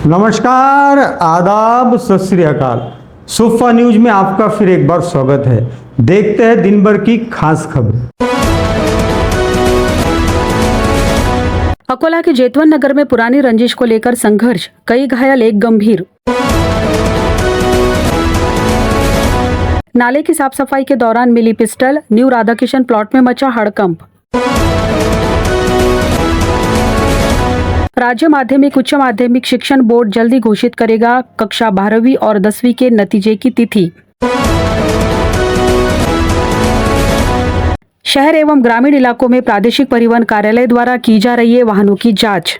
नमस्कार, आदाब, सत श्री अकाल। सुफा न्यूज में आपका फिर एक बार स्वागत है। देखते हैं दिन भर की खास खबर। अकोला के जेतवन नगर में पुरानी रंजिश को लेकर संघर्ष, कई घायल, एक गंभीर। नाले की साफ सफाई के दौरान मिली पिस्टल, न्यू राधाकिशन प्लॉट में मचा हड़कंप। राज्य माध्यमिक उच्च माध्यमिक शिक्षण बोर्ड जल्दी घोषित करेगा कक्षा 12वीं और 10वीं के नतीजे की तिथि। शहर एवं ग्रामीण इलाकों में प्रादेशिक परिवहन कार्यालय द्वारा की जा रही है वाहनों की जांच।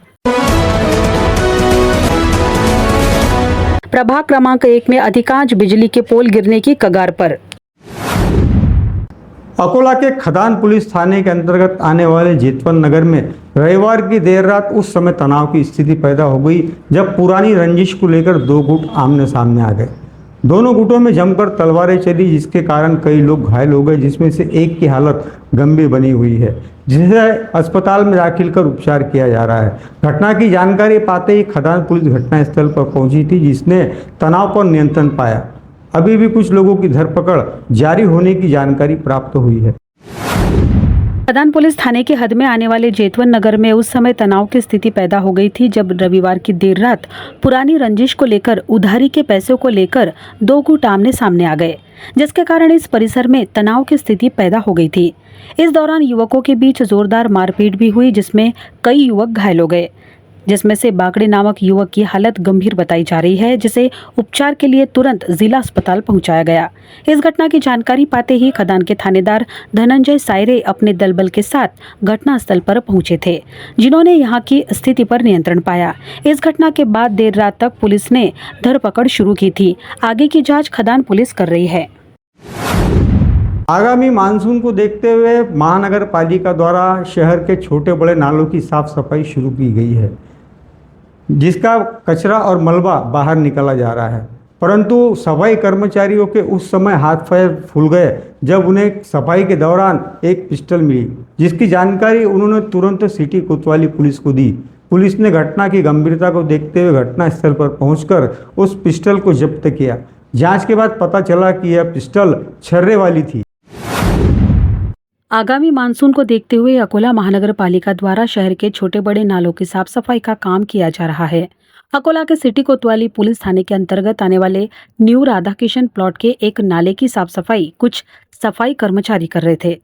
प्रभाग क्रमांक 1 में अधिकांश बिजली के पोल गिरने की कगार पर। अकोला के खदान पुलिस थाने के अंतर्गत आने वाले जेतवन नगर में रविवार की देर रात उस समय तनाव की स्थिति पैदा हो गई जब पुरानी रंजिश को लेकर दो गुट आमने सामने आ गए। दोनों गुटों में जमकर तलवारें चली, जिसके कारण कई लोग घायल हो गए, जिसमें से एक की हालत गंभीर बनी हुई है, जिसे अस्पताल में दाखिल कर उपचार किया जा रहा है। घटना की जानकारी पाते ही खदान पुलिस घटनास्थल पर पहुंची थी, जिसने तनाव पर नियंत्रण पाया। अभी भी कुछ लोगों की धरपकड़ जारी होने की जानकारी प्राप्त हुई है। खदान पुलिस थाने के हद में आने वाले जेतवन नगर में उस समय तनाव की स्थिति पैदा हो गई थी जब रविवार की देर रात पुरानी रंजिश को लेकर उधारी के पैसों को लेकर दो गुट आमने सामने आ गए, जिसके कारण इस परिसर में तनाव की स्थिति पैदा हो गई थी। इस दौरान युवकों के बीच जोरदार मारपीट भी हुई, जिसमें कई युवक घायल हो गए, जिसमें से बागड़े नामक युवक की हालत गंभीर बताई जा रही है, जिसे उपचार के लिए तुरंत जिला अस्पताल पहुंचाया गया। इस घटना की जानकारी पाते ही खदान के थानेदार धनंजय सायरे अपने दलबल के साथ घटनास्थल पर पहुंचे थे, जिन्होंने यहां की स्थिति पर नियंत्रण पाया। इस घटना के बाद देर रात तक पुलिस ने धरपकड़ शुरू की थी। आगे की जाँच खदान पुलिस कर रही है। आगामी मानसून को देखते हुए महानगर पालिका द्वारा शहर के छोटे बड़े नालों की साफ सफाई शुरू की गई है, जिसका कचरा और मलबा बाहर निकाला जा रहा है। परंतु सफाई कर्मचारियों के उस समय हाथ पैर फूल गए जब उन्हें सफाई के दौरान एक पिस्टल मिली, जिसकी जानकारी उन्होंने तुरंत सिटी कोतवाली पुलिस को दी। पुलिस ने घटना की गंभीरता को देखते हुए घटनास्थल पर पहुंचकर उस पिस्टल को जब्त किया। जांच के बाद पता चला कि यह पिस्टल छर्रे वाली थी। आगामी मानसून को देखते हुए अकोला महानगर पालिका द्वारा शहर के छोटे बड़े नालों की साफ सफाई का काम किया जा रहा है। अकोला के सिटी कोतवाली पुलिस थाने के अंतर्गत आने वाले न्यू राधाकिशन प्लॉट के एक नाले की साफ सफाई कुछ सफाई कर्मचारी कर रहे थे।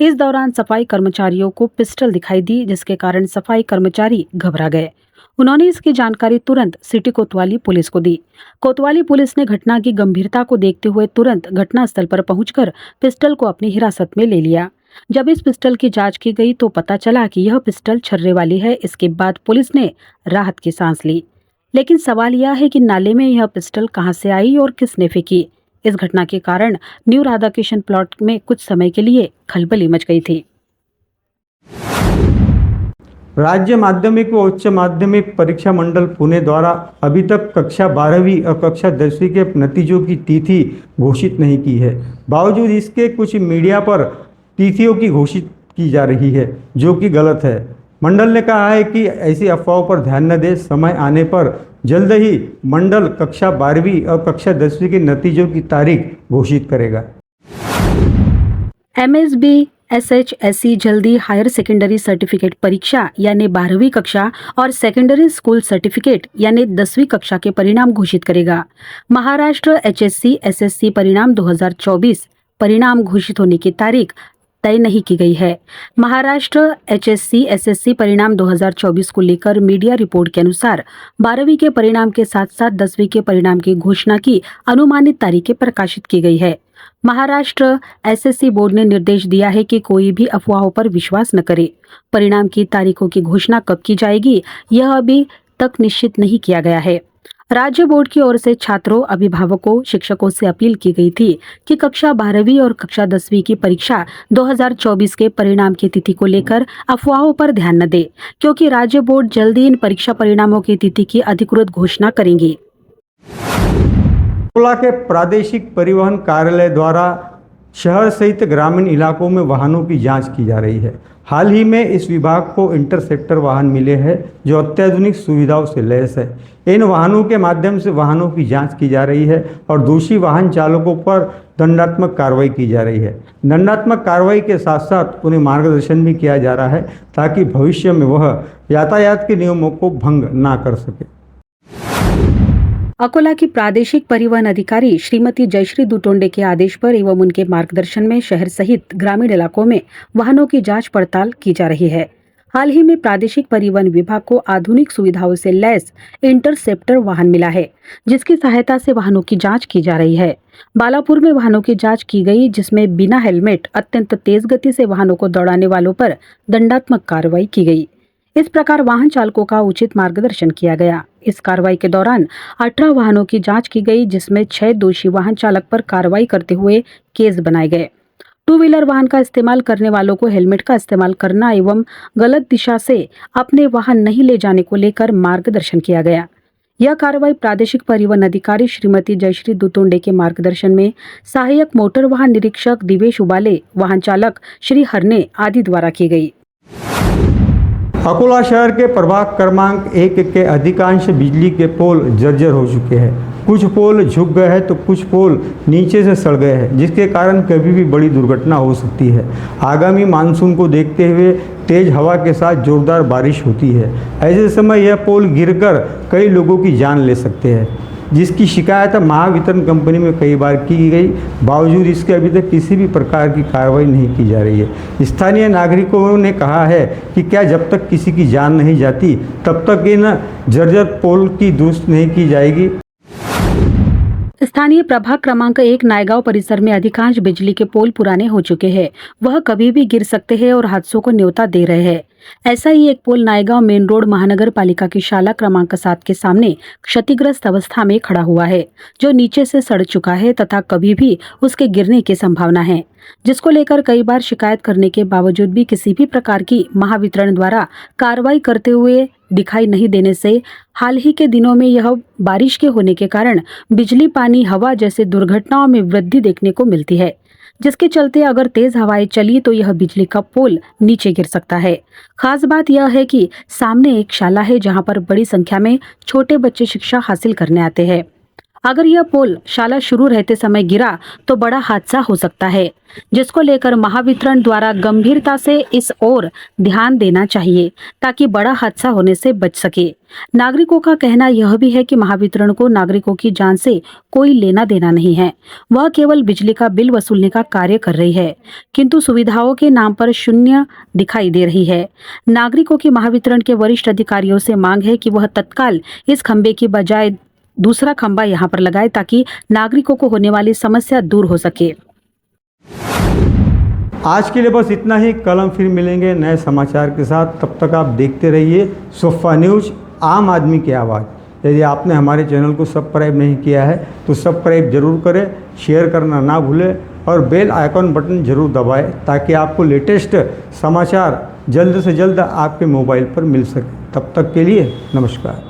इस दौरान सफाई कर्मचारियों को पिस्टल दिखाई दी, जिसके कारण सफाई कर्मचारी घबरा गए। उन्होंने इसकी जानकारी तुरंत सिटी कोतवाली पुलिस को दी। कोतवाली पुलिस ने घटना की गंभीरता को देखते हुए तुरंत घटनास्थल पर पहुंचकर पिस्टल को अपनी हिरासत में ले लिया। जब इस पिस्टल की जांच की गई तो पता चला कि यह पिस्टल छर्रे वाली है। इसके बाद पुलिस ने राहत की सांस ली, लेकिन सवाल यह है कि नाले में यह पिस्टल कहां से आई और किसने फेंकी। इस घटना के कारण न्यू राधाकिशन प्लॉट में कुछ समय के लिए खलबली मच गई थी। राज्य माध्यमिक व उच्च माध्यमिक परीक्षा मंडल पुणे द्वारा अभी तक कक्षा 12वीं और कक्षा 10वीं के नतीजों की तिथि घोषित नहीं की है। बावजूद इसके कुछ मीडिया पर तिथियों की घोषित की जा रही है, जो कि गलत है। मंडल ने कहा है कि ऐसी अफवाहों पर ध्यान न दें। समय आने पर जल्द ही मंडल कक्षा 12वीं और कक्षा 10वीं के नतीजों की तारीख घोषित करेगा। MSB SHSE जल्दी हायर सेकेंडरी सर्टिफिकेट परीक्षा यानी 12वीं कक्षा और सेकेंडरी स्कूल सर्टिफिकेट यानी 10वीं कक्षा के परिणाम घोषित करेगा। महाराष्ट्र HSC SSC परिणाम 2024 परिणाम घोषित होने की तारीख तय नहीं की गई है। महाराष्ट्र HSC SSC परिणाम 2024 को लेकर मीडिया रिपोर्ट के अनुसार 12वीं के परिणाम के साथ साथ 10वीं के परिणाम की घोषणा की अनुमानित तारीखें प्रकाशित की गई है। महाराष्ट्र SSC बोर्ड ने निर्देश दिया है कि कोई भी अफवाहों पर विश्वास न करे। परिणाम की तारीखों की घोषणा कब की जाएगी, यह अभी तक निश्चित नहीं किया गया है। राज्य बोर्ड की ओर से छात्रों, अभिभावकों, शिक्षकों से अपील की गई थी कि कक्षा 12वीं और कक्षा 10वीं की परीक्षा 2024 के परिणाम की तिथि को लेकर अफवाहों पर ध्यान न दे, क्योंकि राज्य बोर्ड जल्दी इन परीक्षा परिणामों की तिथि की अधिकृत घोषणा करेंगी। अकोला के प्रादेशिक परिवहन कार्यालय द्वारा शहर सहित ग्रामीण इलाकों में वाहनों की जांच की जा रही है। हाल ही में इस विभाग को इंटरसेप्टर वाहन मिले हैं जो अत्याधुनिक सुविधाओं से लैस है। इन वाहनों के माध्यम से वाहनों की जांच की जा रही है और दोषी वाहन चालकों पर दंडात्मक कार्रवाई की जा रही है। दंडात्मक कार्रवाई के साथ साथ उन्हें मार्गदर्शन भी किया जा रहा है ताकि भविष्य में वह यातायात के नियमों को भंग ना कर सके। अकोला की प्रादेशिक परिवहन अधिकारी श्रीमती जयश्री दुटोंडे के आदेश पर एवं उनके मार्गदर्शन में शहर सहित ग्रामीण इलाकों में वाहनों की जांच पड़ताल की जा रही है। हाल ही में प्रादेशिक परिवहन विभाग को आधुनिक सुविधाओं से लैस इंटरसेप्टर वाहन मिला है, जिसकी सहायता से वाहनों की जांच की जा रही है। बालापुर में वाहनों की जांच की गई, जिसमें बिना हेलमेट अत्यंत तेज गति से वाहनों को दौड़ाने वालों पर दंडात्मक कार्रवाई की गई। इस प्रकार वाहन चालकों का उचित मार्गदर्शन किया गया। इस कार्रवाई के दौरान 18 वाहनों की जांच की गई, जिसमें 6 दोषी वाहन चालक पर कार्रवाई करते हुए केस बनाए गए। 2 व्हीलर वाहन का इस्तेमाल करने वालों को हेलमेट का इस्तेमाल करना एवं गलत दिशा से अपने वाहन नहीं ले जाने को लेकर मार्गदर्शन किया गया। यह कार्रवाई प्रादेशिक परिवहन अधिकारी श्रीमती जयश्री दुतोंडे के मार्गदर्शन में सहायक मोटर वाहन निरीक्षक दिवेश उबाले, वाहन चालक श्री हरने आदि द्वारा की गई। अकोला शहर के प्रभाग क्रमांक 1 के अधिकांश बिजली के पोल जर्जर हो चुके हैं। कुछ पोल झुक गए हैं तो कुछ पोल नीचे से सड़ गए हैं, जिसके कारण कभी भी बड़ी दुर्घटना हो सकती है। आगामी मानसून को देखते हुए तेज हवा के साथ जोरदार बारिश होती है। ऐसे समय यह पोल गिरकर कई लोगों की जान ले सकते हैं, जिसकी शिकायत महावितरण कंपनी में कई बार की गई। बावजूद इसके अभी तक किसी भी प्रकार की कार्रवाई नहीं की जा रही है। स्थानीय नागरिकों ने कहा है कि क्या जब तक किसी की जान नहीं जाती तब तक इन जर्जर पोल की दुरुस्ती नहीं की जाएगी। स्थानीय प्रभाग क्रमांक 1 नायगांव परिसर में अधिकांश बिजली के पोल पुराने हो चुके हैं। वह कभी भी गिर सकते हैं और हादसों को न्योता दे रहे हैं। ऐसा ही एक पोल नायगांव मेन रोड महानगर पालिका की शाला क्रमांक 7 के सामने क्षतिग्रस्त अवस्था में खड़ा हुआ है, जो नीचे से सड़ चुका है तथा कभी भी उसके गिरने की संभावना है, जिसको लेकर कई बार शिकायत करने के बावजूद भी किसी भी प्रकार की महावितरण द्वारा कार्रवाई करते हुए दिखाई नहीं देने से हाल ही के दिनों में यह बारिश के होने के कारण बिजली, पानी, हवा जैसे दुर्घटनाओं में वृद्धि देखने को मिलती है, जिसके चलते अगर तेज हवाएं चली तो यह बिजली का पोल नीचे गिर सकता है। खास बात यह है कि सामने एक शाला है जहां पर बड़ी संख्या में छोटे बच्चे शिक्षा हासिल करने आते हैं। अगर यह पोल शाला शुरू रहते समय गिरा तो बड़ा हादसा हो सकता है, जिसको लेकर महावितरण द्वारा गंभीरता से इस ओर ध्यान देना चाहिए ताकि बड़ा हादसा होने से बच सके। नागरिकों का कहना यह भी है कि महावितरण को नागरिकों की जान से कोई लेना देना नहीं है। वह केवल बिजली का बिल वसूलने का कार्य कर रही है, किंतु सुविधाओं के नाम पर शून्य दिखाई दे रही है। नागरिकों की महावितरण के वरिष्ठ अधिकारियों से मांग है कि वह तत्काल इस खंबे की बजाय दूसरा खंबा यहां पर लगाए ताकि नागरिकों को होने वाली समस्या दूर हो सके। आज के लिए बस इतना ही। कल हम फिर मिलेंगे नए समाचार के साथ। तब तक आप देखते रहिए सोफा न्यूज, आम आदमी की आवाज़। यदि आपने हमारे चैनल को सब्सक्राइब नहीं किया है तो सब्सक्राइब जरूर करें, शेयर करना ना भूलें और बेल आइकॉन बटन जरूर दबाएं ताकि आपको लेटेस्ट समाचार जल्द से जल्द आपके मोबाइल पर मिल सके। तब तक के लिए नमस्कार।